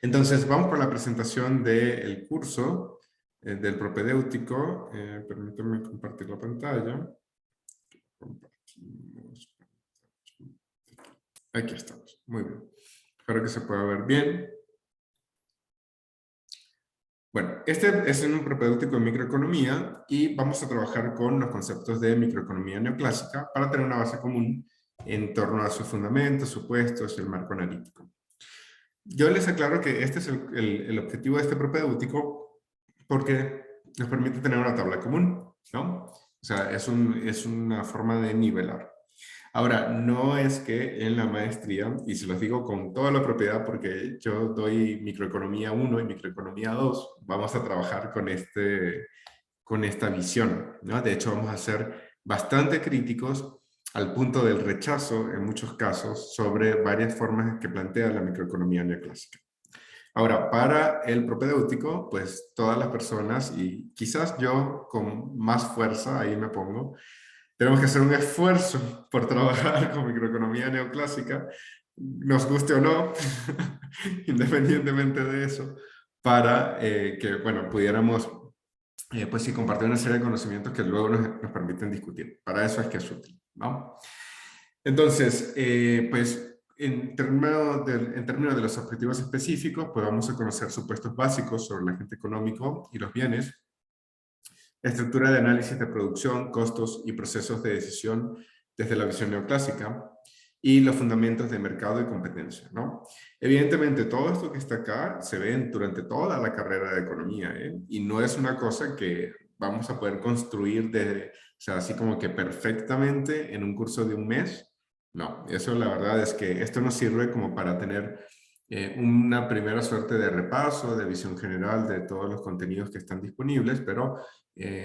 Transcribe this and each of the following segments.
Entonces, vamos con la presentación del curso del propedéutico. Permítanme compartir la pantalla. Compartimos. Aquí estamos. Muy bien. Espero que se pueda ver bien. Bueno, este es un propedéutico de microeconomía y vamos a trabajar con los conceptos de microeconomía neoclásica para tener una base común en torno a sus fundamentos, supuestos y el marco analítico. Yo les aclaro que este es el objetivo de este propedéutico porque nos permite tener una tabla común, ¿no? O sea, es una forma de nivelar. Ahora, no es que en la maestría, y se los digo con toda la propiedad porque yo doy microeconomía 1 y microeconomía 2, vamos a trabajar con esta visión, ¿no? De hecho, vamos a ser bastante críticos al punto del rechazo, en muchos casos, sobre varias formas que plantea la microeconomía neoclásica. Ahora, para el propedéutico, pues todas las personas, y quizás yo con más fuerza, ahí me pongo, tenemos que hacer un esfuerzo por trabajar con microeconomía neoclásica, nos guste o no, independientemente de eso, para que, bueno, pudiéramos, pues sí, compartir una serie de conocimientos que luego nos permiten discutir. Para eso es que es útil, ¿no? Entonces, pues, en términos de los objetivos específicos, pues vamos a conocer supuestos básicos sobre el agente económico y los bienes, estructura de análisis de producción, costos y procesos de decisión desde la visión neoclásica y los fundamentos de mercado y competencia, ¿no? Evidentemente, todo esto que está acá se ve durante toda la carrera de economía, ¿eh? Y no es una cosa que vamos a poder construir o sea, así como que perfectamente en un curso de un mes. No, eso la verdad es que esto nos sirve como para tener una primera suerte de repaso, de visión general de todos los contenidos que están disponibles, pero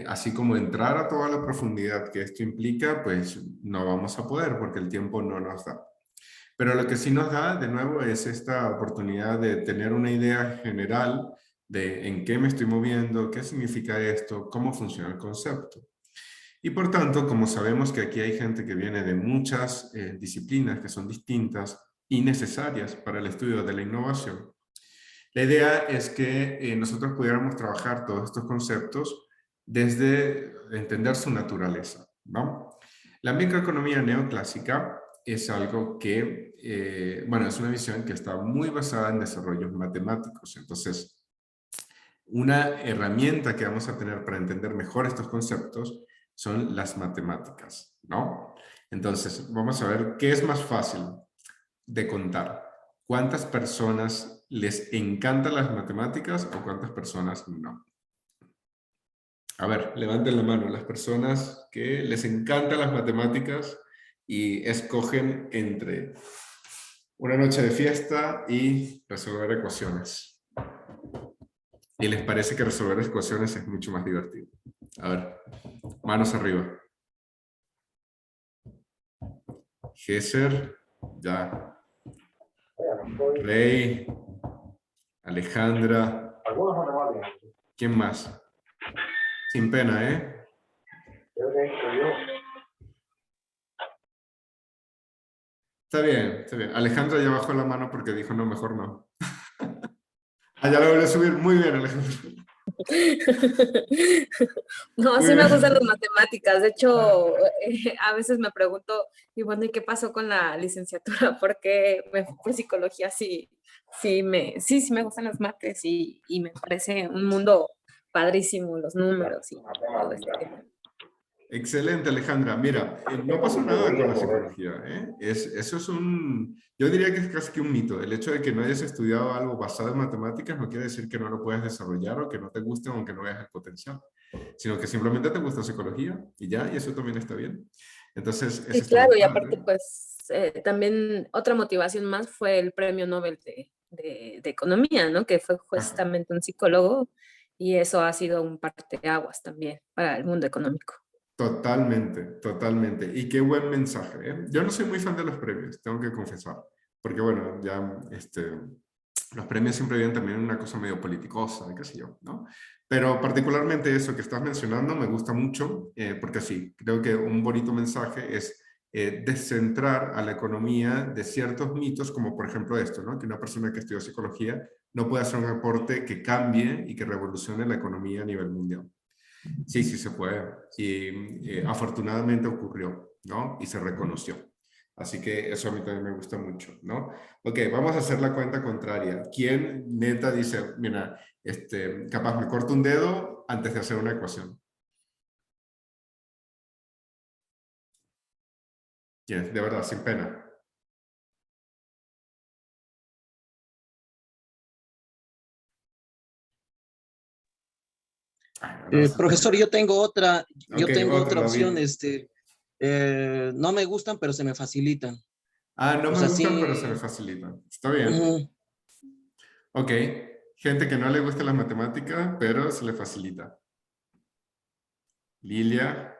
así como entrar a toda la profundidad que esto implica, pues no vamos a poder porque el tiempo no nos da. Pero lo que sí nos da, de nuevo, es esta oportunidad de tener una idea general de en qué me estoy moviendo, qué significa esto, cómo funciona el concepto. Y por tanto, como sabemos que aquí hay gente que viene de muchas disciplinas que son distintas y necesarias para el estudio de la innovación, la idea es que nosotros pudiéramos trabajar todos estos conceptos desde entender su naturaleza, ¿no? La microeconomía neoclásica es algo que, bueno, es una visión que está muy basada en desarrollos matemáticos. Entonces, una herramienta que vamos a tener para entender mejor estos conceptos son las matemáticas, ¿no? Entonces, vamos a ver qué es más fácil de contar. ¿Cuántas personas les encantan las matemáticas o cuántas personas no? A ver, levanten la mano las personas que les encantan las matemáticas y escogen entre una noche de fiesta y resolver ecuaciones. Y les parece que resolver ecuaciones es mucho más divertido. A ver, manos arriba. Gesser, ya. Rey, Alejandra. ¿Quién más? Sin pena, ¿eh? Está bien, está bien. Alejandra ya bajó la mano porque dijo no, mejor no. Ah, ya lo voy a subir. Muy bien, Alejandra. No, Muy sí me gustan las bien. matemáticas. De hecho, a veces me pregunto, y bueno, ¿y qué pasó con la licenciatura? Porque me fui por psicología, sí me gustan las mates y me parece un mundo padrísimo, los números y todo este tema. Excelente, Alejandra. Mira, no pasa nada con la psicología, ¿eh? Eso es yo diría que es casi que un mito. El hecho de que no hayas estudiado algo basado en matemáticas no quiere decir que no lo puedas desarrollar o que no te guste o que no veas el potencial, sino que simplemente te gusta psicología y ya, y eso también está bien. Entonces, eso Sí, está muy claro, y padre. aparte, pues, también otra motivación más fue el premio Nobel de Economía, ¿no? Que fue Ajá. justamente un psicólogo y eso ha sido un parteaguas también para el mundo económico. Totalmente, totalmente. Y qué buen mensaje, ¿eh? Yo no soy muy fan de los premios, tengo que confesar. Porque bueno, ya los premios siempre vienen también una cosa medio politicosa, qué sé yo, ¿no? Pero particularmente eso que estás mencionando me gusta mucho, porque sí, creo que un bonito mensaje es descentrar a la economía de ciertos mitos, como por ejemplo esto, ¿no? Que una persona que estudió psicología no puede hacer un aporte que cambie y que revolucione la economía a nivel mundial. Sí, sí se puede. Y afortunadamente ocurrió, ¿no? Y se reconoció. Así que eso a mí también me gusta mucho, ¿no? Ok, vamos a hacer la cuenta contraria. ¿Quién neta dice, mira, capaz me corto un dedo antes de hacer una ecuación? ¿Quién? De verdad, sin pena. Ay, no, sin Profesor, pena. Ok, yo tengo otro, otra opción, David. no me gustan, pero se me facilitan. Ah, no O me sea, gustan, pero se me sí, facilitan. Está bien. ujú. Ok. Gente que no le gusta las matemáticas, pero se le facilita. Lilia,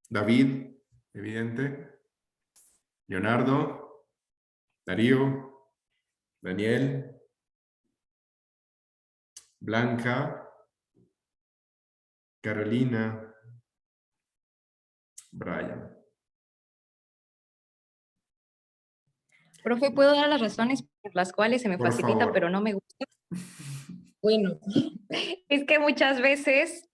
David, evidente. Leonardo, Darío, Daniel, Blanca, Carolina, Brian. Profe, ¿puedo dar las razones por las cuales se me Por facilita, pero favor. no me gusta? Bueno, es que muchas veces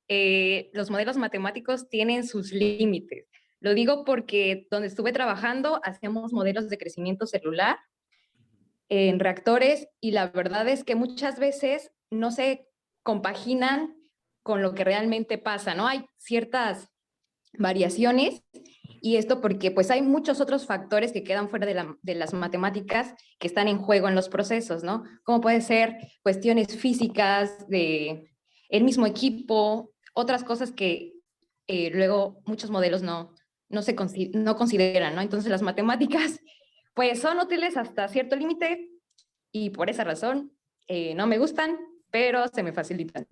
los modelos matemáticos tienen sus límites. Lo digo porque donde estuve trabajando hacíamos modelos de crecimiento celular en reactores y la verdad es que muchas veces no se compaginan con lo que realmente pasa, ¿no? Hay ciertas variaciones y esto porque pues hay muchos otros factores que quedan fuera de las matemáticas que están en juego en los procesos, ¿no? Como puede ser cuestiones físicas de el mismo equipo, otras cosas que luego muchos modelos no consideran, ¿no? Entonces las matemáticas pues son útiles hasta cierto límite y por esa razón no me gustan, pero se me facilitan.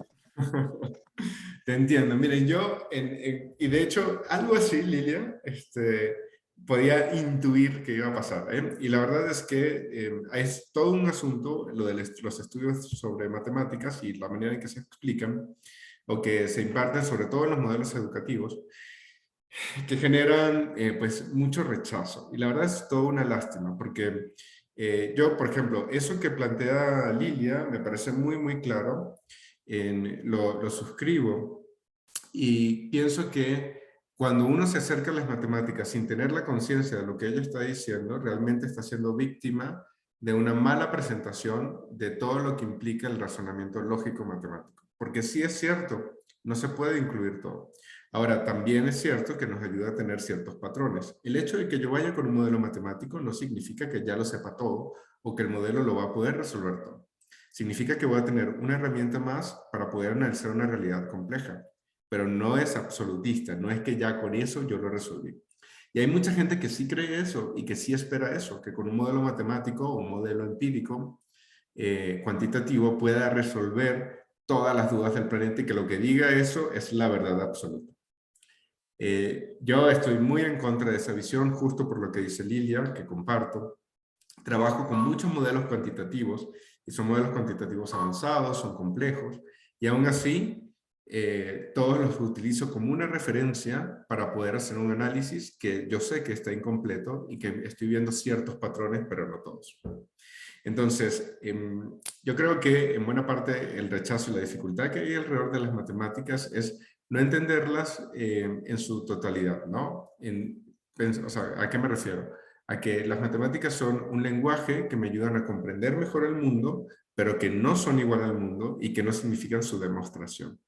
Te entiendo. Miren, yo, y de hecho, algo así, Lilia, podía intuir que iba a pasar, ¿eh? Y la verdad es que es todo un asunto, lo de los estudios sobre matemáticas y la manera en que se explican o que se imparten, sobre todo en los modelos educativos, que generan pues mucho rechazo. Y la verdad es toda una lástima, porque yo, por ejemplo, eso que plantea Lilia me parece muy, muy claro, lo suscribo y pienso que cuando uno se acerca a las matemáticas sin tener la conciencia de lo que ella está diciendo, realmente está siendo víctima de una mala presentación de todo lo que implica el razonamiento lógico matemático. Porque sí es cierto, no se puede incluir todo. Ahora, también es cierto que nos ayuda a tener ciertos patrones. El hecho de que yo vaya con un modelo matemático no significa que ya lo sepa todo o que el modelo lo va a poder resolver todo. Significa que voy a tener una herramienta más para poder analizar una realidad compleja, pero no es absolutista, no es que ya con eso yo lo resolví. Y hay mucha gente que sí cree eso y que sí espera eso, que con un modelo matemático o un modelo empírico cuantitativo pueda resolver todas las dudas del planeta y que lo que diga eso es la verdad absoluta. Yo estoy muy en contra de esa visión, justo por lo que dice Lilia, que comparto. Trabajo con muchos modelos cuantitativos y son modelos cuantitativos avanzados, son complejos, y aún así todos los utilizo como una referencia para poder hacer un análisis que yo sé que está incompleto y que estoy viendo ciertos patrones, pero no todos. Entonces, yo creo que en buena parte el rechazo y la dificultad que hay alrededor de las matemáticas es no entenderlas en su totalidad, ¿no? O sea, ¿a qué me refiero? A que las matemáticas son un lenguaje que me ayudan a comprender mejor el mundo, pero que no son igual al mundo y que no significan su demostración.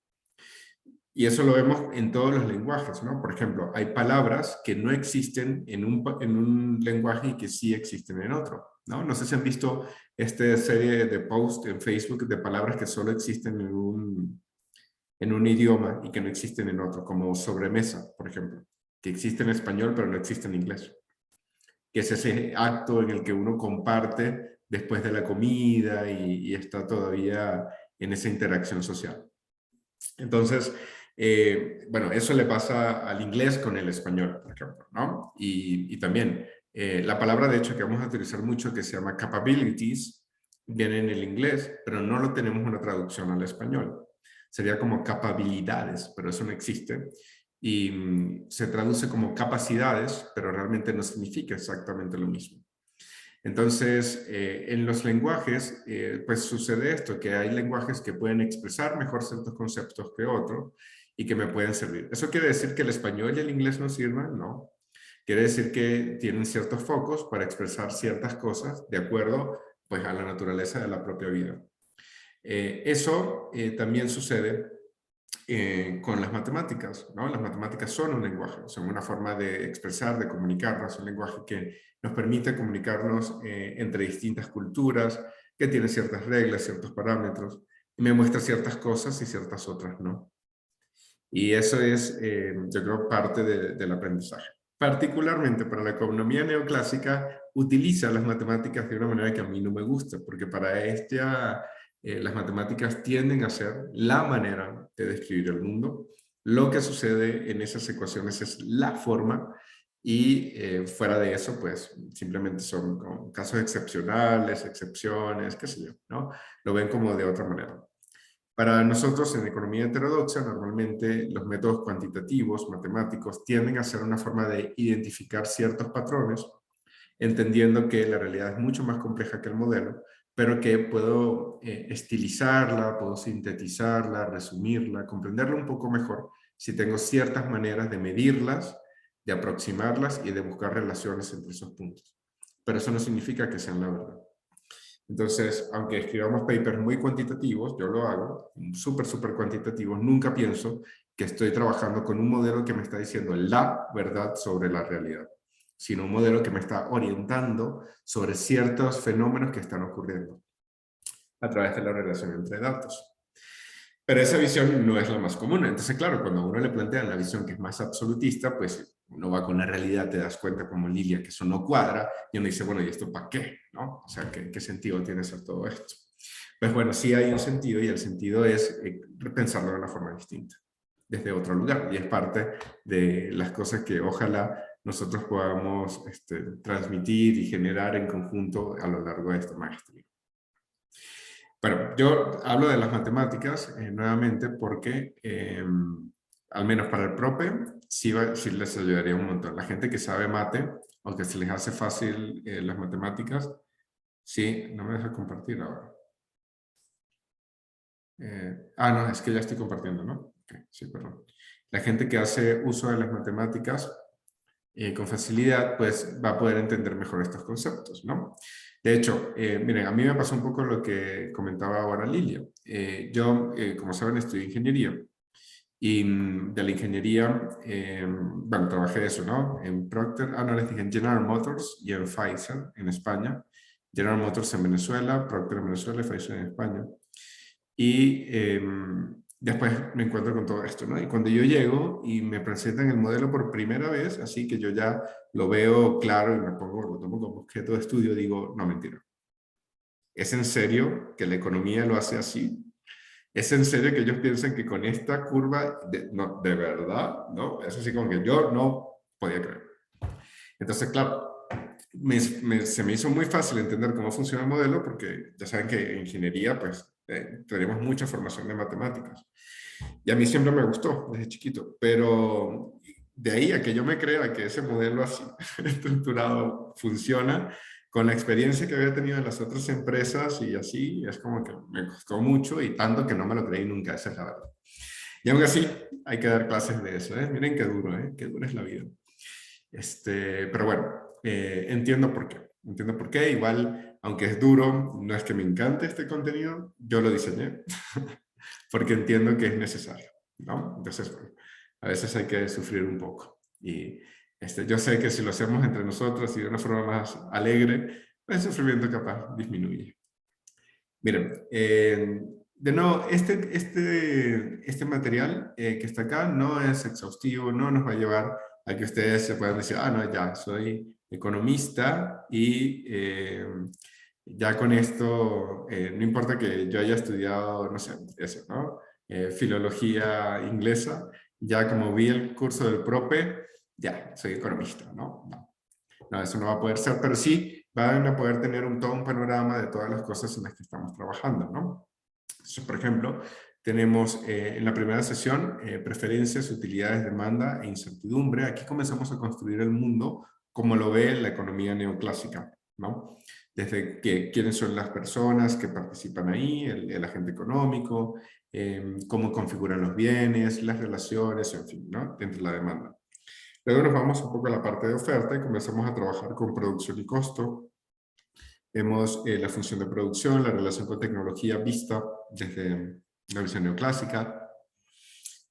Y eso lo vemos en todos los lenguajes, ¿no? Por ejemplo, hay palabras que no existen en un lenguaje y que sí existen en otro, ¿no? No sé si han visto esta serie de posts en Facebook de palabras que solo existen en un idioma y que no existen en otro, como sobremesa, por ejemplo, que existe en español pero no existe en inglés, que es ese acto en el que uno comparte después de la comida y está todavía en esa interacción social. Entonces, bueno, eso le pasa al inglés con el español, por ejemplo, ¿no? Y también la palabra, de hecho, que vamos a utilizar mucho, que se llama capabilities, viene en el inglés, pero no lo tenemos una traducción al español. Sería como capacidades, pero eso no existe. y se traduce como capacidades, pero realmente no significa exactamente lo mismo. Entonces, en los lenguajes, pues sucede esto, que hay lenguajes que pueden expresar mejor ciertos conceptos que otros y que me pueden servir. ¿Eso quiere decir que el español y el inglés no sirvan? No. Quiere decir que tienen ciertos focos para expresar ciertas cosas de acuerdo, pues, a la naturaleza de la propia vida. Eso también sucede con las matemáticas, ¿no? Las matemáticas son un lenguaje, son una forma de expresar, de comunicarnos, un lenguaje que nos permite comunicarnos entre distintas culturas, que tiene ciertas reglas, ciertos parámetros, y me muestra ciertas cosas y ciertas otras no. Y eso es, yo creo, parte del aprendizaje. Particularmente para la economía neoclásica, utiliza las matemáticas de una manera que a mí no me gusta, porque para ella las matemáticas tienden a ser la manera de describir el mundo. Lo que sucede en esas ecuaciones es la forma, y fuera de eso, pues simplemente son como casos excepcionales, excepciones, qué sé yo, ¿no? Lo ven como de otra manera. Para nosotros en economía heterodoxa, normalmente los métodos cuantitativos, matemáticos, tienden a ser una forma de identificar ciertos patrones, entendiendo que la realidad es mucho más compleja que el modelo, pero que puedo estilizarla, puedo sintetizarla, resumirla, comprenderla un poco mejor si tengo ciertas maneras de medirlas, de aproximarlas y de buscar relaciones entre esos puntos. Pero eso no significa que sean la verdad. Entonces, aunque escribamos papers muy cuantitativos, yo lo hago, súper cuantitativos, nunca pienso que estoy trabajando con un modelo que me está diciendo la verdad sobre la realidad, sino un modelo que me está orientando sobre ciertos fenómenos que están ocurriendo a través de la relación entre datos. Pero esa visión no es la más común. Entonces, claro, cuando a uno le plantean la visión que es más absolutista, pues uno va con la realidad, te das cuenta como Lilia que eso no cuadra, y uno dice, bueno, ¿y esto para qué? ¿No? O sea, ¿qué sentido tiene hacer todo esto? Pues bueno, sí hay un sentido, y el sentido es pensarlo de una forma distinta, desde otro lugar, y es parte de las cosas que ojalá nosotros podamos transmitir y generar en conjunto a lo largo de esta maestría. Bueno, yo hablo de las matemáticas nuevamente porque, al menos para el prope, sí les ayudaría un montón. La gente que sabe mate, o que se les hace fácil las matemáticas, sí, no me deja compartir ahora. No, es que ya estoy compartiendo, ¿no? Okay, sí, perdón. La gente que hace uso de las matemáticas con facilidad, pues va a poder entender mejor estos conceptos, ¿no? De hecho, miren, a mí me pasó un poco lo que comentaba ahora Lilia. Yo, como saben, estudié ingeniería, y de la ingeniería, bueno, trabajé de eso, ¿no? En Procter, no les dije, en General Motors y en Pfizer, en España. General Motors en Venezuela, Procter en Venezuela y Pfizer en España. Y después me encuentro con todo esto, ¿no? Y cuando yo llego y me presentan el modelo por primera vez, así que yo ya lo veo claro y lo tomo como objeto de estudio, digo, no, mentira. ¿Es en serio que la economía lo hace así? ¿Es en serio que ellos piensan que con esta curva, no, de verdad? ¿No? Es así como que yo no podía creer. Entonces, claro, se me hizo muy fácil entender cómo funciona el modelo, porque ya saben que en ingeniería, pues, tenemos mucha formación de matemáticas. Y a mí siempre me gustó desde chiquito, pero de ahí a que yo me crea que ese modelo así estructurado funciona, con la experiencia que había tenido en las otras empresas y así, es como que me costó mucho, y tanto que no me lo creí nunca, esa es la verdad. Y aún así, hay que dar clases de eso, ¿eh? Miren qué duro, ¿eh? Qué dura es la vida. Pero bueno, entiendo por qué. Entiendo por qué. Igual, aunque es duro, no es que me encante este contenido, yo lo diseñé porque entiendo que es necesario, ¿no? Entonces, bueno, a veces hay que sufrir un poco. Y yo sé que si lo hacemos entre nosotros y de una forma más alegre, el sufrimiento capaz disminuye. Miren, de nuevo, este material que está acá no es exhaustivo, no nos va a llevar a que ustedes se puedan decir, no, ya, soy economista y ya con esto, no importa que yo haya estudiado, no sé, eso, ¿no? Filología inglesa, ya como vi el curso del prope, ya, soy economista, ¿no? No, eso no va a poder ser, pero sí van a poder tener todo un panorama de todas las cosas en las que estamos trabajando, ¿no? Entonces, por ejemplo, Tenemos en la primera sesión preferencias, utilidades, demanda e incertidumbre. Aquí comenzamos a construir el mundo como lo ve la economía neoclásica, ¿no? Desde quiénes son las personas que participan ahí, el agente económico, cómo configuran los bienes, las relaciones, en fin, ¿no? Dentro de la demanda. Luego nos vamos un poco a la parte de oferta y comenzamos a trabajar con producción y costo. Vemos la función de producción, la relación con tecnología vista desde la visión neoclásica.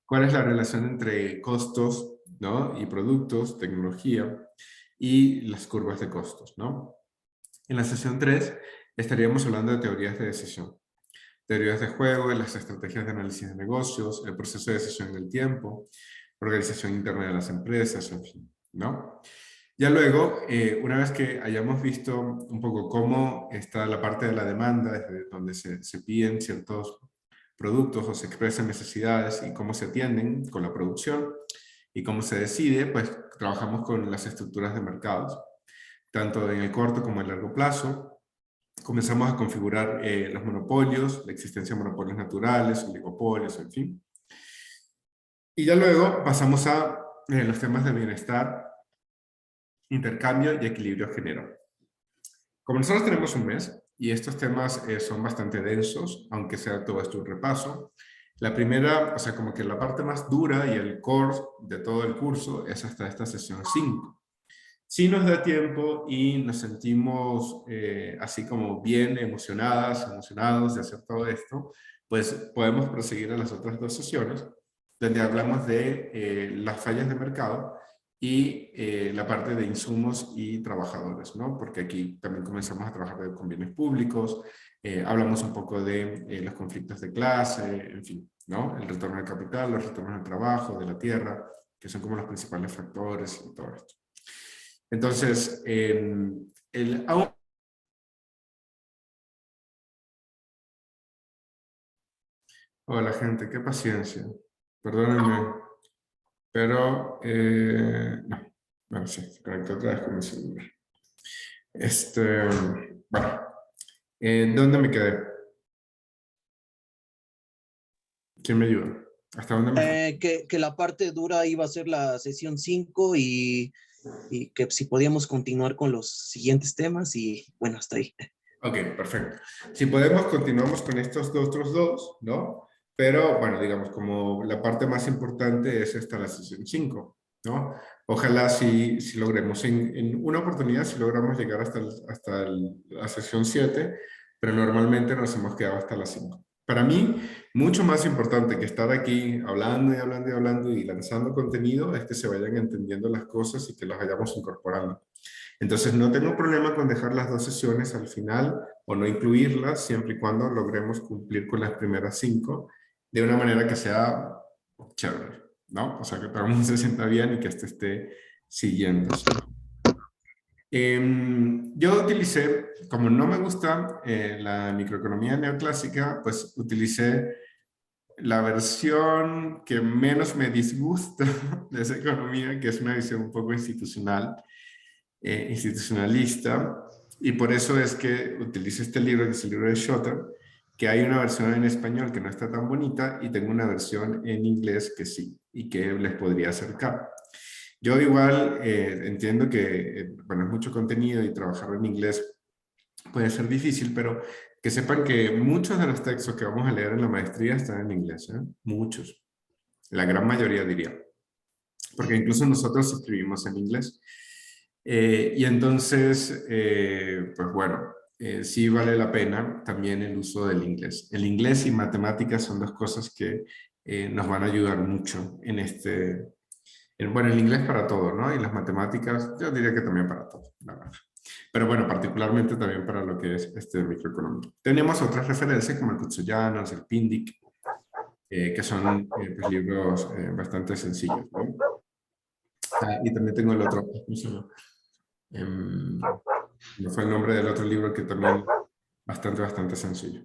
¿Cuál es la relación entre costos, ¿no? y productos, tecnología y las curvas de costos, ¿no? En la sesión 3 estaríamos hablando de teorías de decisión. Teorías de juego, las estrategias de análisis de negocios, el proceso de decisión en el tiempo, organización interna de las empresas, en fin, ¿no? Ya luego, una vez que hayamos visto un poco cómo está la parte de la demanda, desde donde se piden ciertos productos o se expresan necesidades y cómo se atienden con la producción y cómo se decide, pues trabajamos con las estructuras de mercados, tanto en el corto como en el largo plazo. Comenzamos a configurar los monopolios, la existencia de monopolios naturales, oligopolios, en fin. Y ya luego pasamos a los temas de bienestar, intercambio y equilibrio género. Como nosotros tenemos un mes, y estos temas son bastante densos, aunque sea todo esto un repaso, la primera, o sea, como que la parte más dura y el core de todo el curso es hasta esta sesión 5. Si nos da tiempo y nos sentimos así como bien emocionados de hacer todo esto, pues podemos proseguir a las otras 2 sesiones, donde hablamos de las fallas de mercado y la parte de insumos y trabajadores, ¿no? Porque aquí también comenzamos a trabajar con bienes públicos, hablamos un poco de los conflictos de clase, en fin, ¿no? El retorno del capital, los retornos del trabajo, de la tierra, que son como los principales factores y todo esto. Entonces, hola gente, qué paciencia. Perdónenme, pero no, bueno, sí, se conectó otra vez con mi celular. Bueno, ¿dónde me quedé? ¿Quién me ayuda? ¿Hasta dónde me quedé? Que la parte dura iba a ser la sesión 5 y que si podíamos continuar con los siguientes temas y bueno, hasta ahí. Ok, perfecto. Si podemos, continuamos con estos otros 2, ¿no? Pero, bueno, digamos, como la parte más importante es esta, la sesión 5, ¿no? Ojalá si logremos en una oportunidad, si logramos llegar hasta la sesión 7, pero normalmente nos hemos quedado hasta las 5. Para mí, mucho más importante que estar aquí hablando y hablando y hablando y lanzando contenido es que se vayan entendiendo las cosas y que las vayamos incorporando. Entonces no tengo problema con dejar las 2 sesiones al final o no incluirlas, siempre y cuando logremos cumplir con las primeras 5 de una manera que sea chévere, ¿no? O sea, que todo el mundo se sienta bien y que esto esté siguiendo. Yo utilicé, como no me gusta la microeconomía neoclásica, pues utilicé la versión que menos me disgusta de esa economía, que es una visión un poco institucional, institucionalista, y por eso es que utilizo este libro, que es el libro de Schotter, que hay una versión en español que no está tan bonita, y tengo una versión en inglés que sí, y que les podría acercar. Yo igual entiendo que, bueno, es mucho contenido y trabajarlo en inglés puede ser difícil, pero que sepan que muchos de los textos que vamos a leer en la maestría están en inglés, ¿eh? Muchos. La gran mayoría diría. Porque incluso nosotros escribimos en inglés. Y entonces, pues bueno, sí vale la pena también el uso del inglés. El inglés y matemáticas son 2 cosas que nos van a ayudar mucho en bueno, el inglés para todo, ¿no? Y las matemáticas, yo diría que también para todo, la verdad. Pero bueno, particularmente también para lo que es microeconomía. Tenemos otras referencias como el Kutsuyanos, el Pindik, que son pues, libros bastante sencillos, ¿no? Y también tengo el otro, ¿cómo se llama? No fue el nombre del otro libro que también bastante sencillo.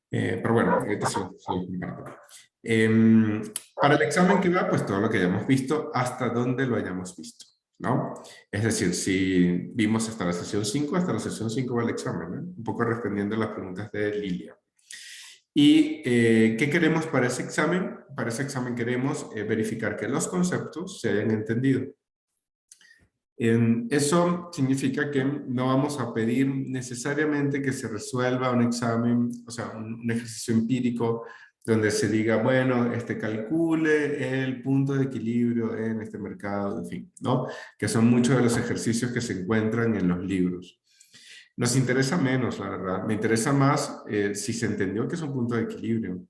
Pero bueno, ahorita se lo comparto. Para el examen que va, pues todo lo que hayamos visto, hasta donde lo hayamos visto, ¿no? Es decir, si vimos hasta la sesión 5, hasta la sesión 5 va el examen, ¿no? Un poco respondiendo a las preguntas de Lilia. ¿Y qué queremos para ese examen? Para ese examen queremos verificar que los conceptos se hayan entendido. Eso significa que no vamos a pedir necesariamente que se resuelva un examen, o sea, un ejercicio empírico donde se diga, bueno, calcule el punto de equilibrio en este mercado, en fin, ¿no? Que son muchos de los ejercicios que se encuentran en los libros. Nos interesa menos, la verdad. Me interesa más si se entendió que es un punto de equilibrio,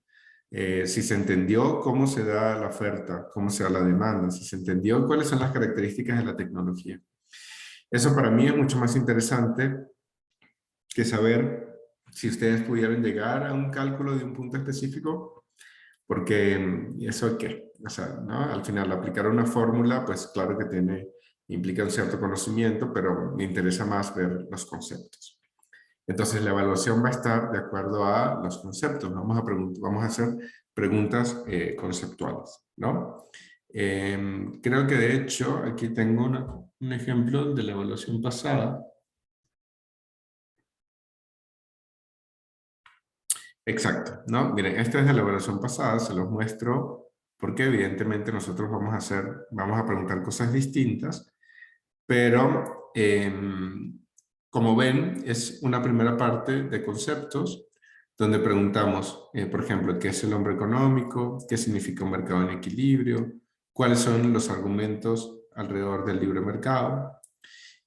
si se entendió cómo se da la oferta, cómo se da la demanda, si se entendió cuáles son las características de la tecnología. Eso para mí es mucho más interesante que saber si ustedes pudieran llegar a un cálculo de un punto específico, porque eso qué, o sea, ¿no? Al final aplicar una fórmula, pues claro que implica un cierto conocimiento, pero me interesa más ver los conceptos. Entonces la evaluación va a estar de acuerdo a los conceptos. Vamos a hacer preguntas conceptuales, ¿no? Creo que de hecho aquí tengo un ejemplo de la evaluación pasada. Exacto, ¿no? Miren, esta es de la evaluación pasada, se los muestro porque evidentemente nosotros vamos a preguntar cosas distintas, pero como ven, es una primera parte de conceptos donde preguntamos, por ejemplo, ¿qué es el hombre económico? ¿Qué significa un mercado en equilibrio? ¿Cuáles son los argumentos alrededor del libre mercado?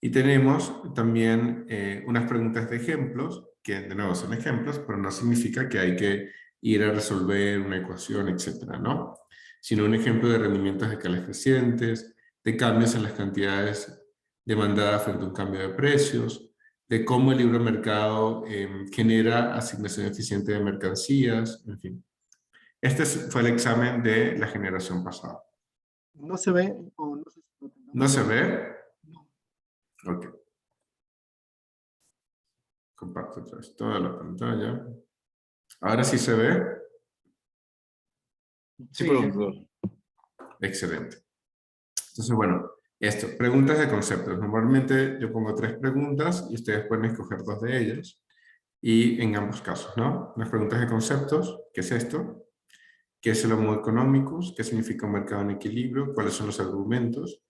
Y tenemos también unas preguntas de ejemplos, que de nuevo son ejemplos, pero no significa que hay que ir a resolver una ecuación, etcétera, ¿no? Sino un ejemplo de rendimientos de escalas crecientes, de cambios en las cantidades demandadas frente a un cambio de precios, de cómo el libre mercado genera asignación eficiente de mercancías, en fin. Este fue el examen de la generación pasada. ¿No se ve o no sé si lo tendrán? ¿No se ve? Ok. Comparto otra vez toda la pantalla. Ahora sí se ve. Sí, profesor. Excelente. Entonces, bueno, preguntas de conceptos. Normalmente yo pongo 3 preguntas y ustedes pueden escoger 2 de ellas. Y en ambos casos, ¿no? Las preguntas de conceptos, ¿qué es esto? ¿Qué es el homo economicus? ¿Qué significa un mercado en equilibrio? ¿Cuáles son los argumentos?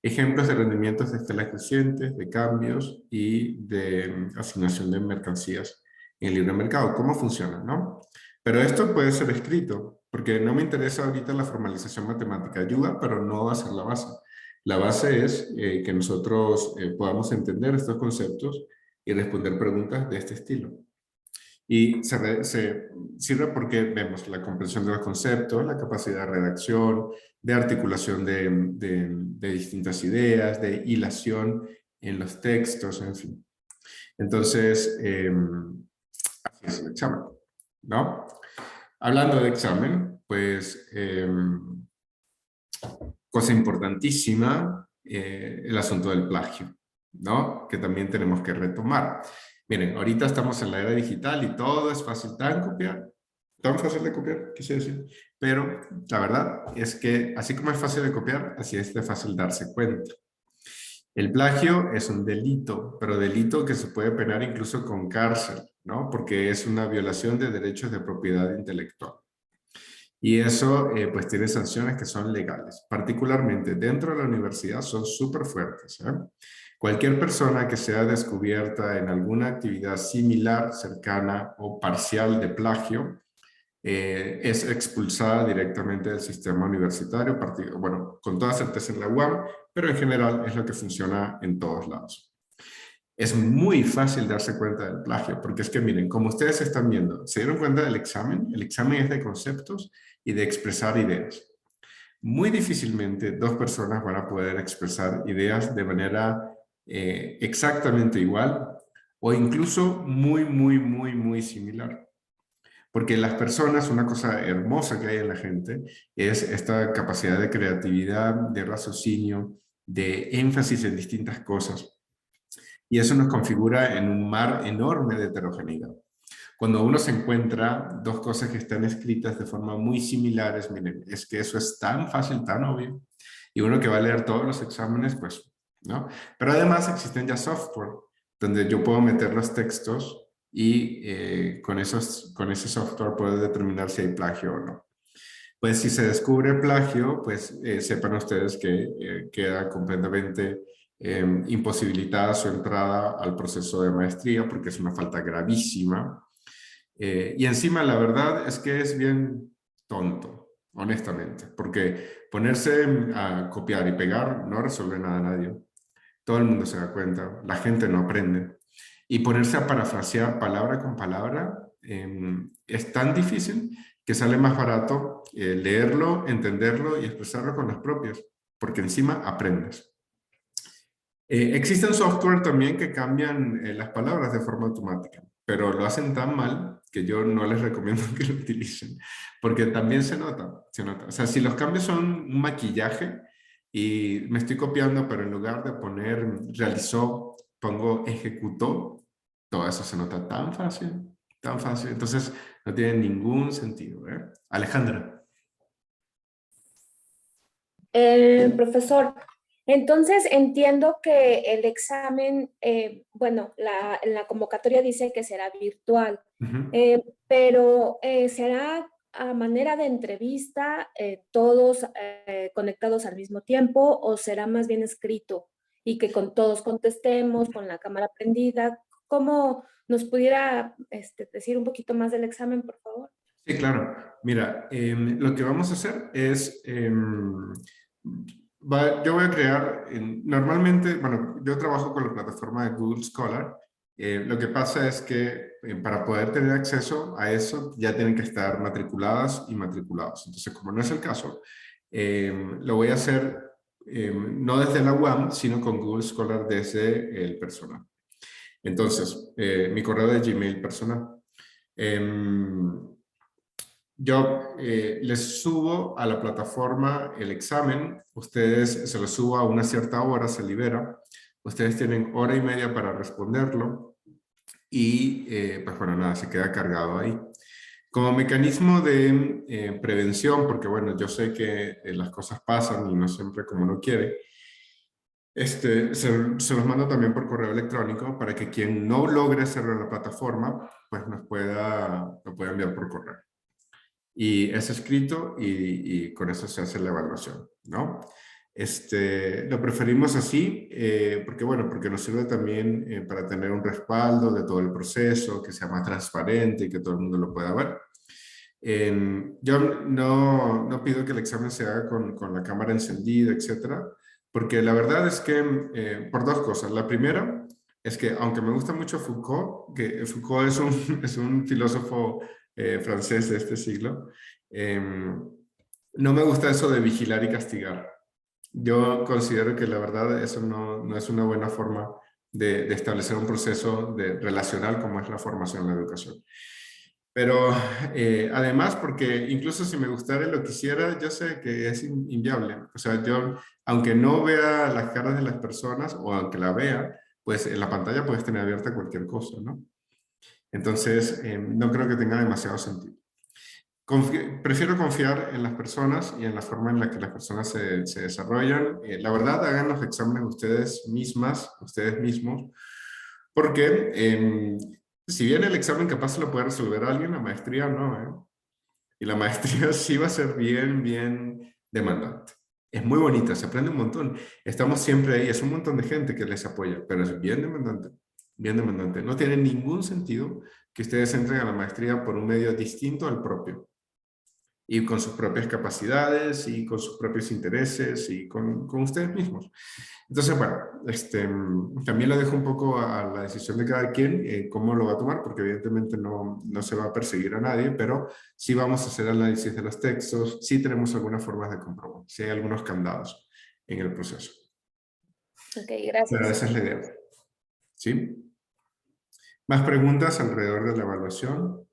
Ejemplos de rendimientos de escalas crecientes, de cambios y de asignación de mercancías en el libre mercado. ¿Cómo funciona, no? Pero esto puede ser escrito, porque no me interesa ahorita la formalización matemática. Ayuda, pero no va a ser la base. La base es que nosotros podamos entender estos conceptos y responder preguntas de este estilo. Y se sirve porque vemos la comprensión de los conceptos, la capacidad de redacción, de articulación de distintas ideas, de hilación en los textos, en fin. Entonces, así es el examen, ¿no? Hablando de examen, pues, cosa importantísima, el asunto del plagio, ¿no? Que también tenemos que retomar. Miren, ahorita estamos en la era digital y todo es fácil, tan fácil de copiar, quise decir. Pero la verdad es que así como es fácil de copiar, así es de fácil darse cuenta. El plagio es un delito, pero delito que se puede penar incluso con cárcel, ¿no? Porque es una violación de derechos de propiedad intelectual. Y eso pues tiene sanciones que son legales. Particularmente dentro de la universidad son súper fuertes, ¿eh? Cualquier persona que sea descubierta en alguna actividad similar, cercana o parcial de plagio, es expulsada directamente del sistema universitario, bueno, con toda certeza en la UAM, pero en general es lo que funciona en todos lados. Es muy fácil darse cuenta del plagio, porque es que miren, como ustedes están viendo, ¿se dieron cuenta del examen? El examen es de conceptos y de expresar ideas. Muy difícilmente 2 personas van a poder expresar ideas de manera exactamente igual o incluso muy similar. Porque las personas, una cosa hermosa que hay en la gente es esta capacidad de creatividad, de raciocinio, de énfasis en distintas cosas. Y eso nos configura en un mar enorme de heterogeneidad. Cuando uno se encuentra 2 cosas que están escritas de forma muy similares, miren, es que eso es tan fácil, tan obvio. Y uno que va a leer todos los exámenes, pues, ¿no? Pero además existen ya software donde yo puedo meter los textos y con ese software puede determinar si hay plagio o no. Pues si se descubre plagio, pues sepan ustedes que queda completamente imposibilitada su entrada al proceso de maestría porque es una falta gravísima. Y encima la verdad es que es bien tonto, honestamente, porque ponerse a copiar y pegar no resuelve nada a nadie. Todo el mundo se da cuenta, la gente no aprende. Y ponerse a parafrasear palabra con palabra es tan difícil que sale más barato leerlo, entenderlo y expresarlo con las propias, porque encima aprendes. Existen software también que cambian las palabras de forma automática, pero lo hacen tan mal que yo no les recomiendo que lo utilicen, porque también se nota, se nota. O sea, si los cambios son un maquillaje y me estoy copiando, pero en lugar de poner realizó, pongo ejecutó, todo eso se nota tan fácil, tan fácil. Entonces, no tiene ningún sentido, ¿eh? Alejandra. Profesor, entonces entiendo que el examen, bueno, en la convocatoria dice que será virtual, pero ¿será a manera de entrevista, todos conectados al mismo tiempo, o será más bien escrito y que con todos contestemos con la cámara prendida? ¿Cómo nos pudiera decir un poquito más del examen, por favor? Sí, claro. Mira, lo que vamos a hacer es, yo voy a crear, normalmente, bueno, yo trabajo con la plataforma de Google Scholar. Lo que pasa es que para poder tener acceso a eso ya tienen que estar matriculadas y matriculados. Entonces, como no es el caso, lo voy a hacer no desde la UAM, sino con Google Scholar desde el personal. Entonces, mi correo de Gmail personal. Yo les subo a la plataforma el examen, ustedes se lo subo a una cierta hora, se libera, ustedes tienen hora y media para responderlo y pues bueno, nada, se queda cargado ahí. Como mecanismo de prevención, porque bueno, yo sé que las cosas pasan y no siempre como uno quiere, se los mando también por correo electrónico para que quien no logre hacerlo en la plataforma, pues lo pueda enviar por correo. Y es escrito y con eso se hace la evaluación, ¿no? Lo preferimos así porque, bueno, porque nos sirve también para tener un respaldo de todo el proceso, que sea más transparente y que todo el mundo lo pueda ver. Yo no pido que el examen se haga con la cámara encendida, etcétera, porque la verdad es que por dos cosas. La primera es que, aunque me gusta mucho Foucault, que Foucault es un filósofo francés de este siglo, no me gusta eso de vigilar y castigar. Yo considero que la verdad eso no es una buena forma de establecer un proceso relacional como es la formación en la educación. Pero además, porque incluso si me gustara y lo quisiera, yo sé que es inviable. O sea, yo, aunque no vea las caras de las personas, o aunque la vea, pues en la pantalla puedes tener abierta cualquier cosa, ¿no? Entonces, no creo que tenga demasiado sentido. Prefiero confiar en las personas y en la forma en la que las personas se desarrollan. La verdad, hagan los exámenes ustedes mismas, ustedes mismos, porque si bien el examen capaz se lo puede resolver alguien, la maestría no, ¿eh? Y la maestría sí va a ser bien, bien demandante. Es muy bonita, se aprende un montón. Estamos siempre ahí, es un montón de gente que les apoya, pero es bien demandante, bien demandante. No tiene ningún sentido que ustedes entren a la maestría por un medio distinto al propio. Y con sus propias capacidades y con sus propios intereses y con ustedes mismos. Entonces, bueno, también lo dejo un poco a la decisión de cada quien cómo lo va a tomar, porque evidentemente no se va a perseguir a nadie, pero sí vamos a hacer análisis de los textos, sí tenemos algunas formas de comprobar, sí hay algunos candados en el proceso. Ok, gracias. Pero esa es la idea. ¿Sí? ¿Más preguntas alrededor de la evaluación?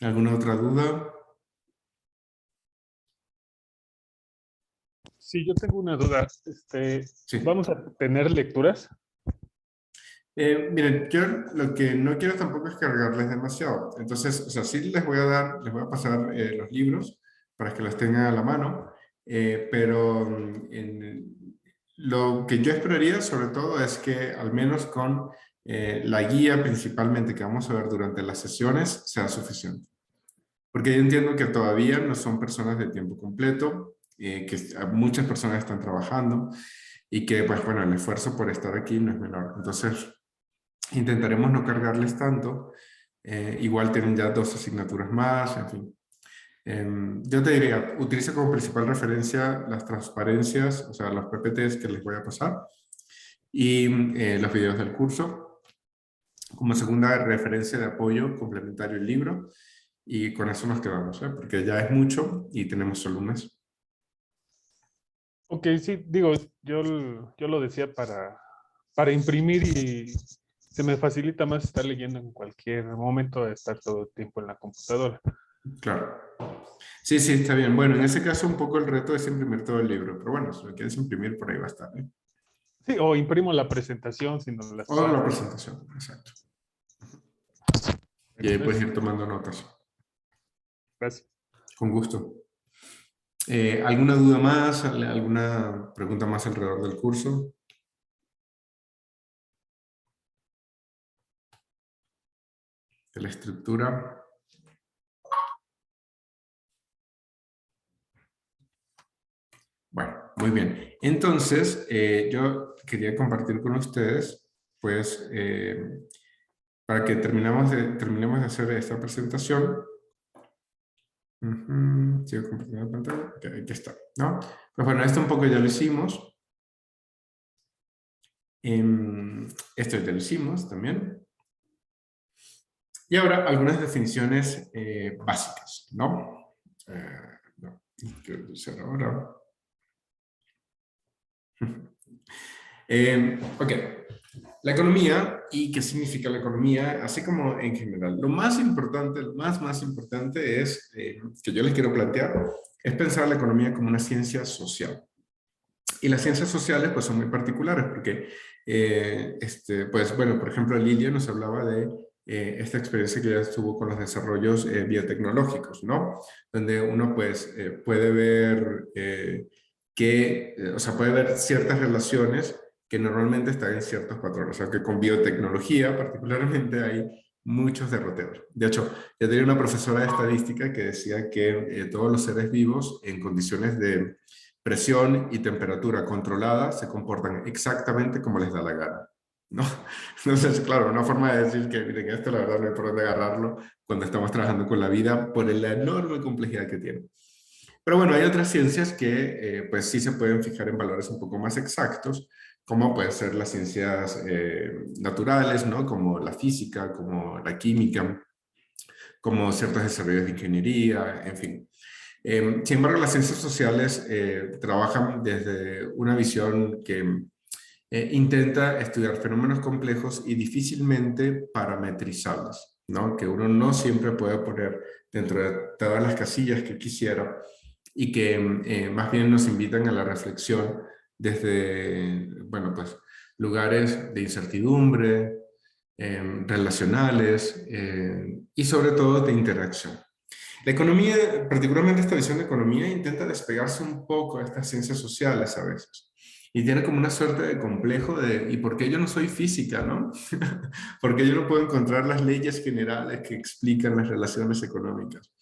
¿Alguna otra duda? Sí, yo tengo una duda. Sí. ¿Vamos a tener lecturas? Miren, yo lo que no quiero tampoco es cargarles demasiado. Entonces, o sea, sí les voy a pasar los libros para que los tengan a la mano, pero lo que yo esperaría sobre todo es que al menos con la guía principalmente que vamos a ver durante las sesiones sea suficiente. Porque yo entiendo que todavía no son personas de tiempo completo, que muchas personas están trabajando y que, pues bueno, el esfuerzo por estar aquí no es menor. Entonces, intentaremos no cargarles tanto. Igual tienen ya 2 asignaturas más, en fin. Yo te diría, utiliza como principal referencia las transparencias, o sea, los PPTs que les voy a pasar y los videos del curso. Como segunda referencia de apoyo complementario el libro. Y con eso nos quedamos, ¿eh? Porque ya es mucho y tenemos solo un mes. Ok, sí, digo, yo lo decía para imprimir y se me facilita más estar leyendo en cualquier momento de estar todo el tiempo en la computadora. Claro. Sí, sí, está bien. Bueno, en ese caso un poco el reto es imprimir todo el libro, pero bueno, si lo quieres imprimir por ahí va a estar, ¿eh? Sí, o imprimo la presentación si no la O la presentación, exacto. Y ahí puedes ir tomando notas. Gracias. Con gusto. ¿Alguna duda más? ¿Alguna pregunta más alrededor del curso? ¿De la estructura? Bueno, muy bien. Entonces, yo quería compartir con ustedes, pues, para que terminemos de hacer esta presentación. Sigo compartiendo la pantalla. Ok, aquí está, ¿no? Pues bueno, esto un poco ya lo hicimos. Esto ya lo hicimos también. Y ahora algunas definiciones básicas, ¿no? No, quiero usar ahora. Ok, la economía y qué significa la economía, así como en general. Lo más importante, lo más importante es, que yo les quiero plantear, es pensar la economía como una ciencia social. Y las ciencias sociales pues son muy particulares porque, pues bueno, por ejemplo, Lilia nos hablaba de esta experiencia que ella tuvo con los desarrollos biotecnológicos, ¿no? Donde uno pues puede ver o sea, puede ver ciertas relaciones que normalmente están en ciertos patrones. O sea, que con biotecnología particularmente hay muchos derroteros. De hecho, yo tenía una profesora de estadística que decía que todos los seres vivos en condiciones de presión y temperatura controlada se comportan exactamente como les da la gana, ¿no? Entonces, claro, una forma de decir que, miren, esto la verdad no hay por dónde agarrarlo cuando estamos trabajando con la vida por la enorme complejidad que tiene. Pero bueno, hay otras ciencias que pues sí se pueden fijar en valores un poco más exactos, como pueden ser las ciencias naturales, ¿no? Como la física, como la química, como ciertos desarrollos de ingeniería, en fin. Sin embargo, las ciencias sociales trabajan desde una visión que intenta estudiar fenómenos complejos y difícilmente parametrizables, ¿no? Que uno no siempre puede poner dentro de todas las casillas que quisiera y que más bien nos invitan a la reflexión desde, bueno, pues lugares de incertidumbre, relacionales y sobre todo de interacción. La economía, particularmente esta visión de economía, intenta despegarse un poco de estas ciencias sociales a veces. Y tiene como una suerte de complejo de, ¿y por qué yo no soy física, no? ¿Por qué yo no puedo encontrar las leyes generales que explican las relaciones económicas?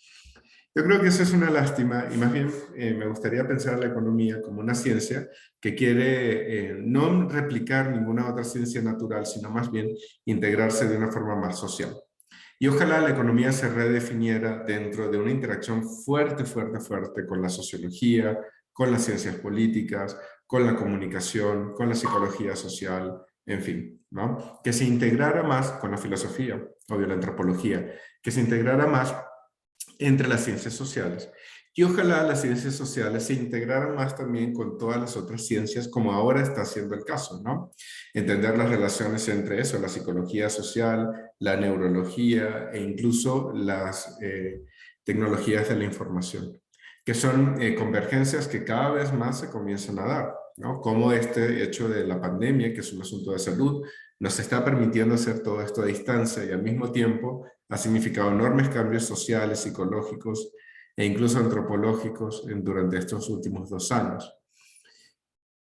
Yo creo que eso es una lástima y más bien me gustaría pensar a la economía como una ciencia que quiere no replicar ninguna otra ciencia natural, sino más bien integrarse de una forma más social. Y ojalá la economía se redefiniera dentro de una interacción fuerte, fuerte, fuerte con la sociología, con las ciencias políticas, con la comunicación, con la psicología social, en fin, ¿no? Que se integrara más con la filosofía, obvio, la antropología, que se integrara más entre las ciencias sociales. Y ojalá las ciencias sociales se integraran más también con todas las otras ciencias, como ahora está siendo el caso, ¿no? Entender las relaciones entre eso, la psicología social, la neurología e incluso las tecnologías de la información, que son convergencias que cada vez más se comienzan a dar, ¿no? Como este hecho de la pandemia, que es un asunto de salud, nos está permitiendo hacer todo esto a distancia y al mismo tiempo ha significado enormes cambios sociales, psicológicos e incluso antropológicos durante estos últimos 2 años.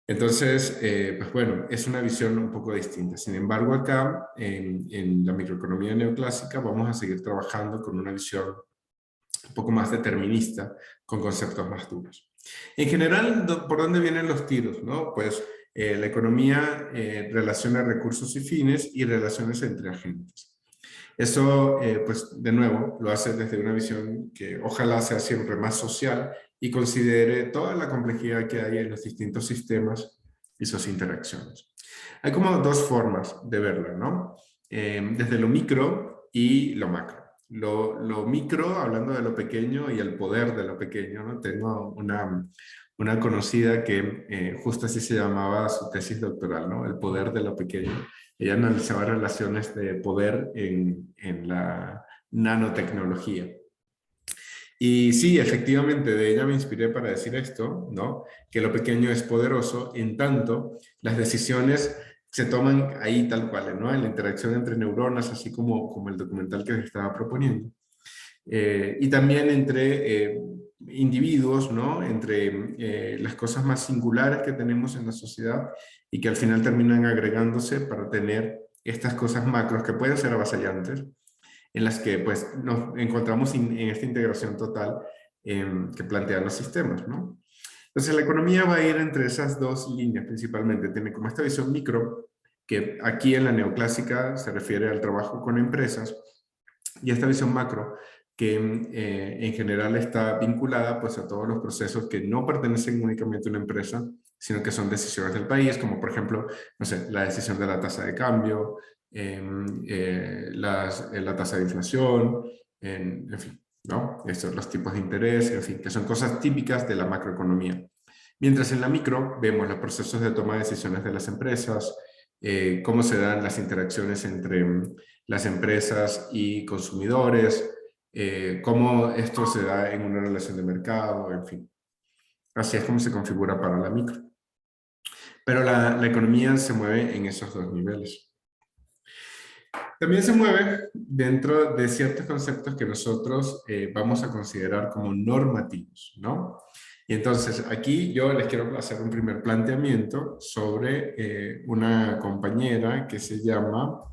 Entonces, pues bueno, es una visión un poco distinta. Sin embargo, acá en la microeconomía neoclásica vamos a seguir trabajando con una visión un poco más determinista, con conceptos más duros. En general, ¿por dónde vienen los tiros? ¿No? Pues la economía relaciona recursos y fines y relaciones entre agentes. Eso, pues de nuevo, lo hace desde una visión que ojalá sea siempre más social y considere toda la complejidad que hay en los distintos sistemas y sus interacciones. Hay como dos formas de verlo, ¿no? Desde lo micro y lo macro. Lo micro, hablando de lo pequeño y el poder de lo pequeño, ¿no? Tengo una conocida que justo así se llamaba su tesis doctoral, ¿no? El poder de lo pequeño. Ella analizaba relaciones de poder en la nanotecnología. Y sí, efectivamente, de ella me inspiré para decir esto, ¿no? Que lo pequeño es poderoso, en tanto las decisiones se toman ahí tal cual, ¿no? En la interacción entre neuronas, así como el documental que les estaba proponiendo. Y también entre individuos, ¿no? Entre las cosas más singulares que tenemos en la sociedad y que al final terminan agregándose para tener estas cosas macros que pueden ser avasallantes, en las que pues nos encontramos en esta integración total que plantean los sistemas, ¿no? Entonces la economía va a ir entre esas dos líneas principalmente. Tiene como esta visión micro, que aquí en la neoclásica se refiere al trabajo con empresas, y esta visión macro, que en general está vinculada pues a todos los procesos que no pertenecen únicamente a una empresa, sino que son decisiones del país, como por ejemplo, no sé, la decisión de la tasa de cambio, la tasa de inflación, en fin, ¿no? Estos, los tipos de interés, en fin, que son cosas típicas de la macroeconomía. Mientras en la micro vemos los procesos de toma de decisiones de las empresas, cómo se dan las interacciones entre las empresas y consumidores, cómo esto se da en una relación de mercado, en fin. Así es como se configura para la micro. Pero la economía se mueve en esos dos niveles. También se mueve dentro de ciertos conceptos que nosotros vamos a considerar como normativos, ¿no? Y entonces aquí yo les quiero hacer un primer planteamiento sobre una compañera que se llama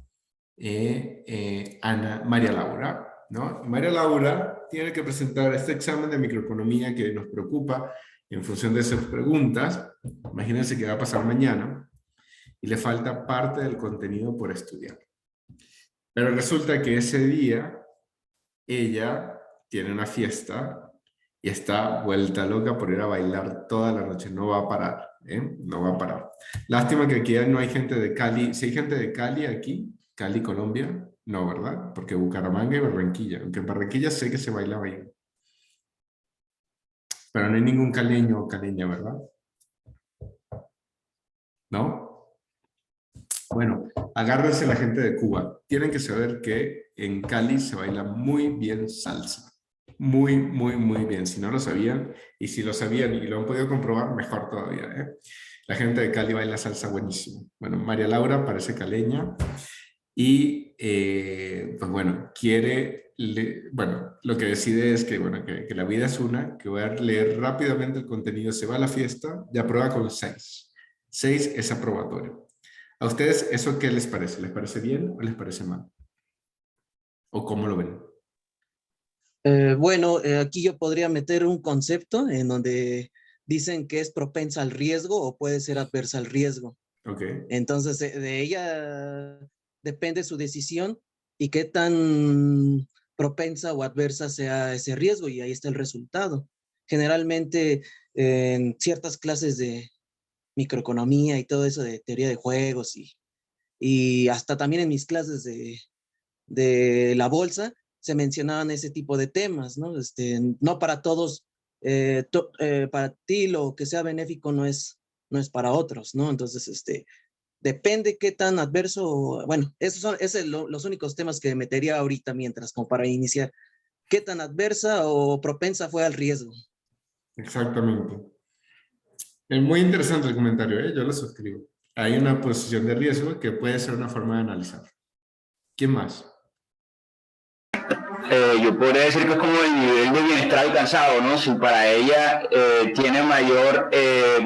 María Laura, ¿no? María Laura tiene que presentar este examen de microeconomía que nos preocupa en función de sus preguntas. Imagínense que va a pasar mañana y le falta parte del contenido por estudiar. Pero resulta que ese día ella tiene una fiesta y está vuelta loca por ir a bailar toda la noche. No va a parar, ¿eh? No va a parar. Lástima que aquí no hay gente de Cali. Si hay gente de Cali aquí, Cali, Colombia, no, ¿verdad? Porque Bucaramanga y Barranquilla. Aunque en Barranquilla sé que se baila bien. Pero no hay ningún caleño o caleña, ¿verdad? ¿No? Bueno, agárrense la gente de Cuba. Tienen que saber que en Cali se baila muy bien salsa. Muy, muy, muy bien. Si no lo sabían, y si lo sabían y lo han podido comprobar, mejor todavía, ¿eh? La gente de Cali baila salsa buenísimo. Bueno, María Laura parece caleña y, pues bueno, bueno, lo que decide es que, bueno, que la vida es una, que voy a leer rápidamente el contenido, se va a la fiesta y aprueba con 6. 6 es aprobatorio. ¿A ustedes eso qué les parece? ¿Les parece bien o les parece mal? ¿O cómo lo ven? Bueno, aquí yo podría meter un concepto en donde dicen que es propensa al riesgo o puede ser adversa al riesgo. Ok. Entonces, de ella depende su decisión y qué tan propensa o adversa sea ese riesgo, y ahí está el resultado. Generalmente, en ciertas clases de microeconomía y todo eso de teoría de juegos y hasta también en mis clases de la bolsa, se mencionaban ese tipo de temas, ¿no? No para todos, para ti lo que sea benéfico no es para otros, ¿no? Entonces, depende qué tan adverso, bueno, esos son los únicos temas que metería ahorita mientras, como para iniciar. ¿Qué tan adversa o propensa fue al riesgo? Exactamente. Es muy interesante el comentario, ¿eh? Yo lo suscribo. Hay una posición de riesgo que puede ser una forma de analizar. ¿Quién más? yo podría decir que es como el nivel de bienestar alcanzado, ¿no? Si para ella tiene mayor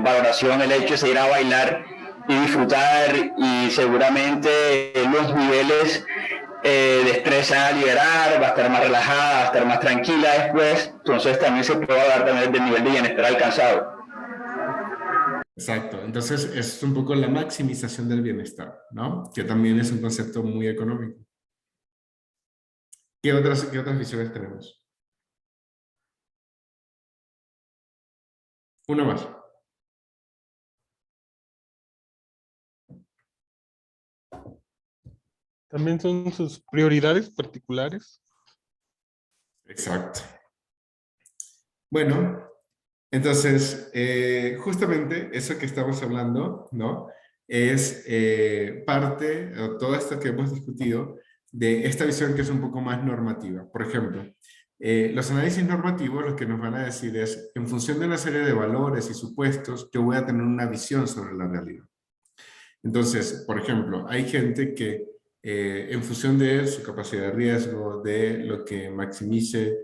valoración el hecho de salir a bailar y disfrutar, y seguramente los niveles de estrés se van a liberar, va a estar más relajada, va a estar más tranquila después, entonces también se puede hablar también del nivel de bienestar alcanzado. Exacto, entonces es un poco la maximización del bienestar, ¿no? Que también es un concepto muy económico. ¿Qué otras visiones tenemos? Una más. También son sus prioridades particulares. Exacto. Bueno, entonces, justamente eso que estamos hablando, ¿no? Es parte, o todo esto que hemos discutido, de esta visión que es un poco más normativa. Por ejemplo, los análisis normativos lo que nos van a decir es, en función de una serie de valores y supuestos, yo voy a tener una visión sobre la realidad. Entonces, por ejemplo, hay gente que en función de su capacidad de riesgo, de lo que maximice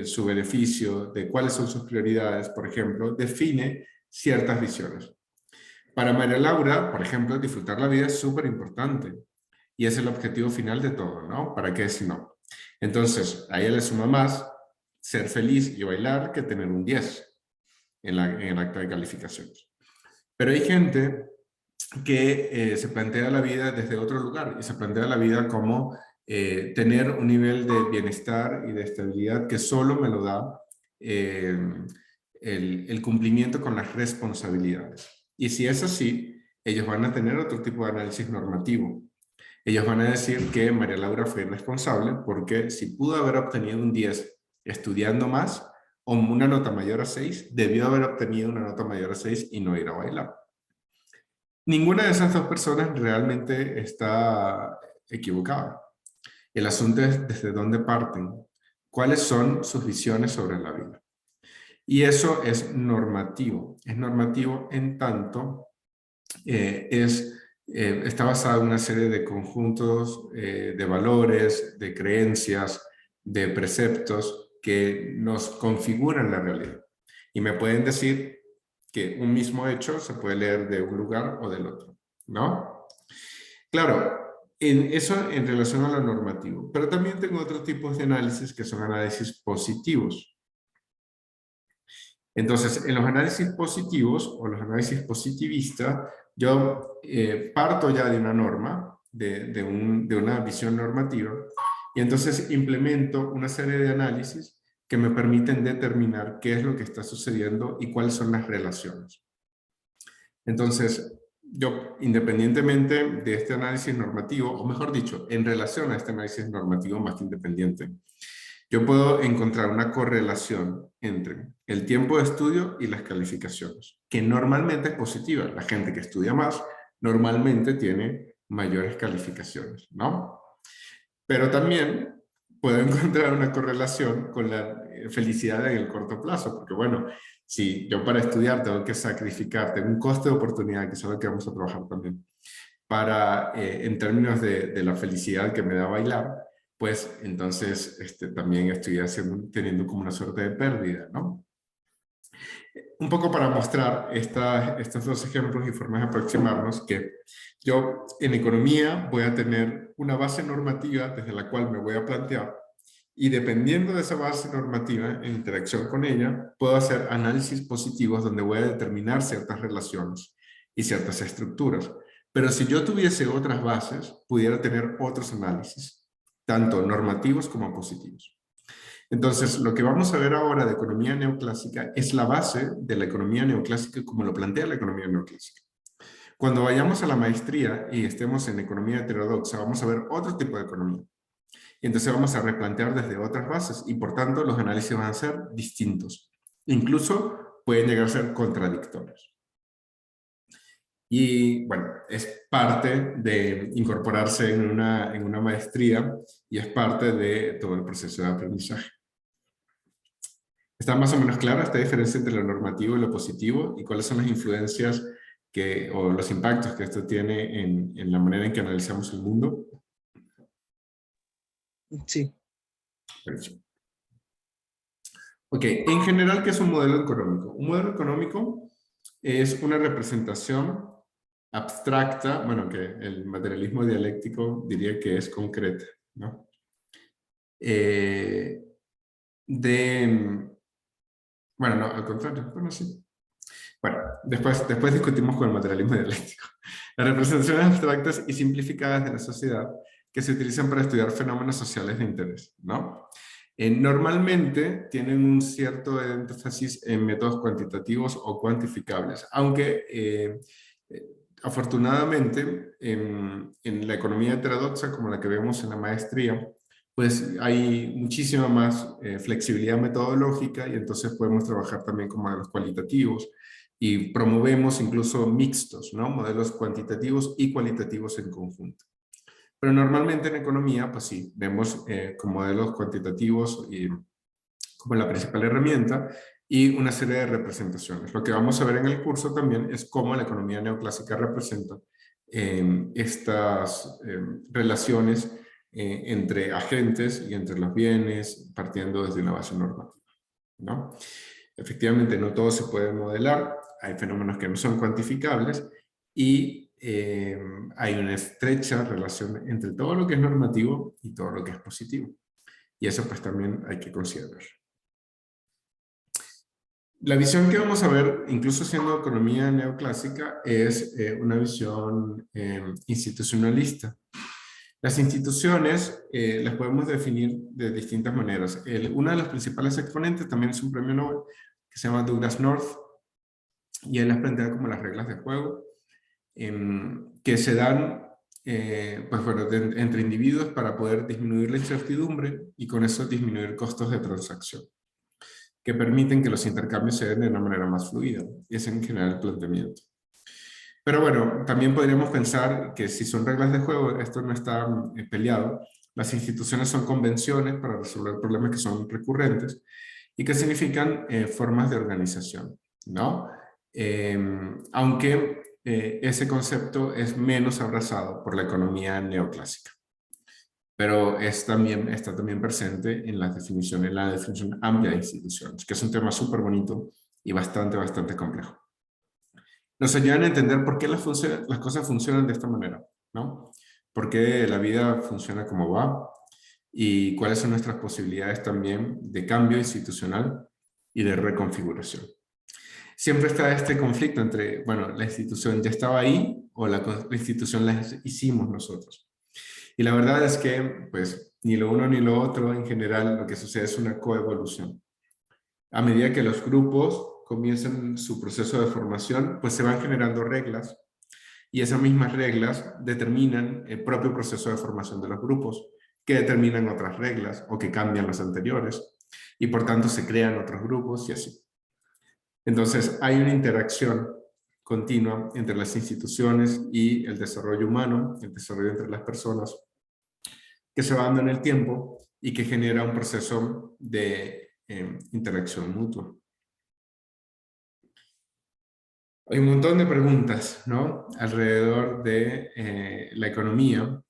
su beneficio, de cuáles son sus prioridades, por ejemplo, define ciertas visiones. Para María Laura, por ejemplo, disfrutar la vida es súper importante y es el objetivo final de todo, ¿no? ¿Para qué si no? Entonces, a ella le suma más ser feliz y bailar que tener un 10 en el acta de calificaciones. Pero hay gente que se plantea la vida desde otro lugar y se plantea la vida como tener un nivel de bienestar y de estabilidad que solo me lo da el cumplimiento con las responsabilidades. Y si es así, ellos van a tener otro tipo de análisis normativo. Ellos van a decir que María Laura fue irresponsable porque si pudo haber obtenido un 10 estudiando más o una nota mayor a 6, debió haber obtenido una nota mayor a 6 y no ir a bailar. Ninguna de esas dos personas realmente está equivocada. El asunto es desde dónde parten, cuáles son sus visiones sobre la vida. Y eso es normativo. Es normativo en tanto está basado en una serie de conjuntos de valores, de creencias, de preceptos que nos configuran la realidad. Y me pueden decir que un mismo hecho se puede leer de un lugar o del otro, ¿no? Claro, eso en relación a lo normativo, pero también tengo otros tipos de análisis que son análisis positivos. Entonces, en los análisis positivos o los análisis positivistas, yo parto ya de una norma, de una visión normativa, y entonces implemento una serie de análisis que me permiten determinar qué es lo que está sucediendo y cuáles son las relaciones. Entonces, yo, independientemente de este análisis normativo, o mejor dicho, en relación a este análisis normativo más que independiente, yo puedo encontrar una correlación entre el tiempo de estudio y las calificaciones, que normalmente es positiva. La gente que estudia más normalmente tiene mayores calificaciones, ¿no? Pero también puedo encontrar una correlación con la felicidad en el corto plazo, porque bueno, si yo para estudiar tengo que sacrificar, tengo un coste de oportunidad, que es algo que vamos a trabajar también, para, en términos de la felicidad que me da bailar, pues entonces también estoy teniendo como una suerte de pérdida, ¿no? Un poco para mostrar estos dos ejemplos y formas de aproximarnos que yo en economía voy a tener una base normativa desde la cual me voy a plantear y dependiendo de esa base normativa en interacción con ella puedo hacer análisis positivos donde voy a determinar ciertas relaciones y ciertas estructuras. Pero si yo tuviese otras bases, pudiera tener otros análisis, tanto normativos como positivos. Entonces, lo que vamos a ver ahora de economía neoclásica es la base de la economía neoclásica como lo plantea la economía neoclásica. Cuando vayamos a la maestría y estemos en economía heterodoxa, vamos a ver otro tipo de economía. Y entonces vamos a replantear desde otras bases y por tanto los análisis van a ser distintos. Incluso pueden llegar a ser contradictorios. Y bueno, es parte de incorporarse en una maestría y es parte de todo el proceso de aprendizaje. ¿Está más o menos clara esta diferencia entre lo normativo y lo positivo? ¿Y cuáles son las influencias o los impactos que esto tiene en la manera en que analizamos el mundo? Sí. Perfecto. Ok, en general, ¿qué es un modelo económico? Un modelo económico es una representación abstracta, bueno, que el materialismo dialéctico diría que es concreta, ¿no? Bueno, no, al contrario, bueno, sí. Bueno, después discutimos con el materialismo dialéctico. Las representaciones abstractas y simplificadas de la sociedad que se utilizan para estudiar fenómenos sociales de interés, ¿no? Normalmente tienen un cierto énfasis en métodos cuantitativos o cuantificables, aunque afortunadamente en la economía heterodoxa, como la que vemos en la maestría, pues hay muchísima más flexibilidad metodológica y entonces podemos trabajar también con modelos cualitativos y promovemos incluso mixtos, ¿no? Modelos cuantitativos y cualitativos en conjunto. Pero normalmente en economía, pues sí, vemos con modelos cuantitativos y, como la principal herramienta y una serie de representaciones. Lo que vamos a ver en el curso también es cómo la economía neoclásica representa estas relaciones entre agentes y entre los bienes, partiendo desde una base normativa, ¿no? Efectivamente, no todo se puede modelar, hay fenómenos que no son cuantificables y hay una estrecha relación entre todo lo que es normativo y todo lo que es positivo. Y eso pues también hay que considerar. La visión que vamos a ver, incluso siendo economía neoclásica, es una visión institucionalista. Las instituciones las podemos definir de distintas maneras. Una de las principales exponentes también es un premio Nobel que se llama Douglas North, y él las plantea como las reglas de juego que se dan pues bueno, entre individuos para poder disminuir la incertidumbre y con eso disminuir costos de transacción, que permiten que los intercambios se den de una manera más fluida. Y ese es en general el planteamiento. Pero bueno, también podríamos pensar que si son reglas de juego, esto no está peleado. Las instituciones son convenciones para resolver problemas que son recurrentes y que significan formas de organización, ¿no? Aunque ese concepto es menos abrazado por la economía neoclásica. Pero está también presente en la definición amplia de instituciones, que es un tema súper bonito y bastante complejo. Nos ayudan a entender por qué las cosas funcionan de esta manera, ¿no? Por qué la vida funciona como va y cuáles son nuestras posibilidades también de cambio institucional y de reconfiguración. Siempre está este conflicto entre, bueno, la institución ya estaba ahí o la institución la hicimos nosotros. Y la verdad es que, pues, ni lo uno ni lo otro, en general, lo que sucede es una coevolución. A medida que los grupos comienzan su proceso de formación, pues se van generando reglas, y esas mismas reglas determinan el propio proceso de formación de los grupos, que determinan otras reglas o que cambian las anteriores, y por tanto se crean otros grupos y así. Entonces hay una interacción continua entre las instituciones y el desarrollo humano, el desarrollo entre las personas, que se va dando en el tiempo y que genera un proceso de interacción mutua. Hay un montón de preguntas, ¿no?, alrededor de la economía.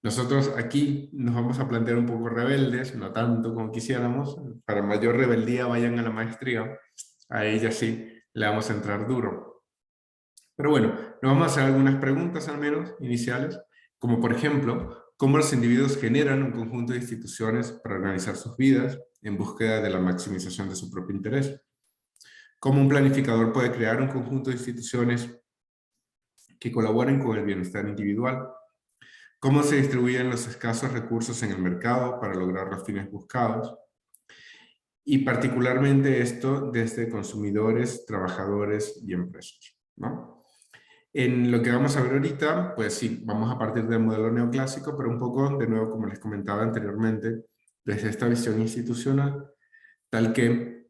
Nosotros aquí nos vamos a plantear un poco rebeldes, no tanto como quisiéramos. Para mayor rebeldía vayan a la maestría, a ella sí le vamos a entrar duro. Pero bueno, nos vamos a hacer algunas preguntas al menos iniciales, como por ejemplo, ¿cómo los individuos generan un conjunto de instituciones para organizar sus vidas en búsqueda de la maximización de su propio interés? ¿Cómo un planificador puede crear un conjunto de instituciones que colaboren con el bienestar individual? ¿Cómo se distribuyen los escasos recursos en el mercado para lograr los fines buscados? Y particularmente esto desde consumidores, trabajadores y empresas, ¿no? En lo que vamos a ver ahorita, pues sí, vamos a partir del modelo neoclásico, pero un poco, de nuevo, como les comentaba anteriormente, desde esta visión institucional, tal que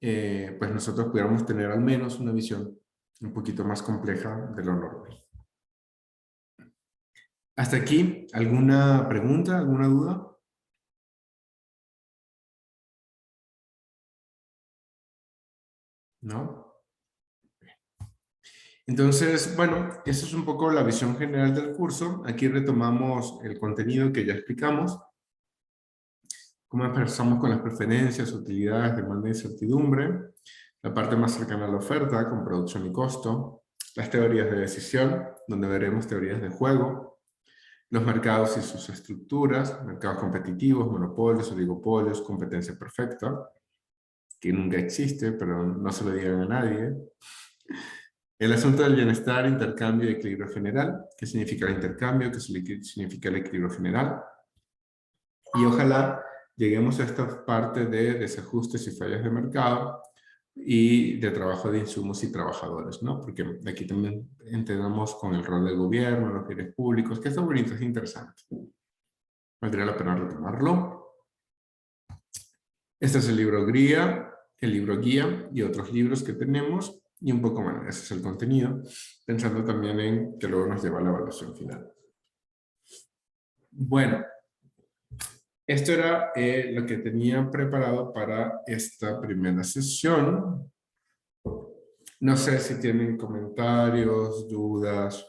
pues nosotros pudiéramos tener al menos una visión un poquito más compleja de lo normal. ¿Hasta aquí alguna pregunta, alguna duda? ¿No? Entonces, bueno, esa es un poco la visión general del curso. Aquí retomamos el contenido que ya explicamos. cómo empezamos con las preferencias, utilidades, demanda e incertidumbre, la parte más cercana a la oferta, con producción y costo, las teorías de decisión, donde veremos teorías de juego, los mercados y sus estructuras, mercados competitivos, monopolios, oligopolios, competencia perfecta, que nunca existe, pero no se lo digan a nadie. El asunto del bienestar, intercambio y equilibrio general. ¿Qué significa el intercambio? ¿Qué significa el equilibrio general? Y ojalá lleguemos a esta parte de desajustes y fallas de mercado y de trabajo de insumos y trabajadores, ¿no? Porque aquí también entendemos con el rol del gobierno, los bienes públicos, que está bonito, es interesante. Valdría la pena retomarlo. Este es el libro guía y otros libros que tenemos y un poco más. Ese es el contenido, pensando también en que luego nos lleva a la evaluación final. Bueno, esto era lo que tenía preparado para esta primera sesión. No sé si tienen comentarios, dudas,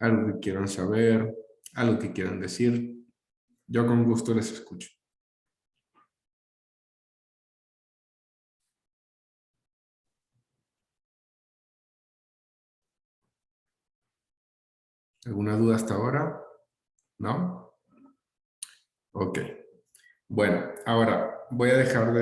algo que quieran saber, algo que quieran decir. Yo con gusto les escucho. ¿Alguna duda hasta ahora? ¿No? Ok. Bueno, ahora voy a dejar de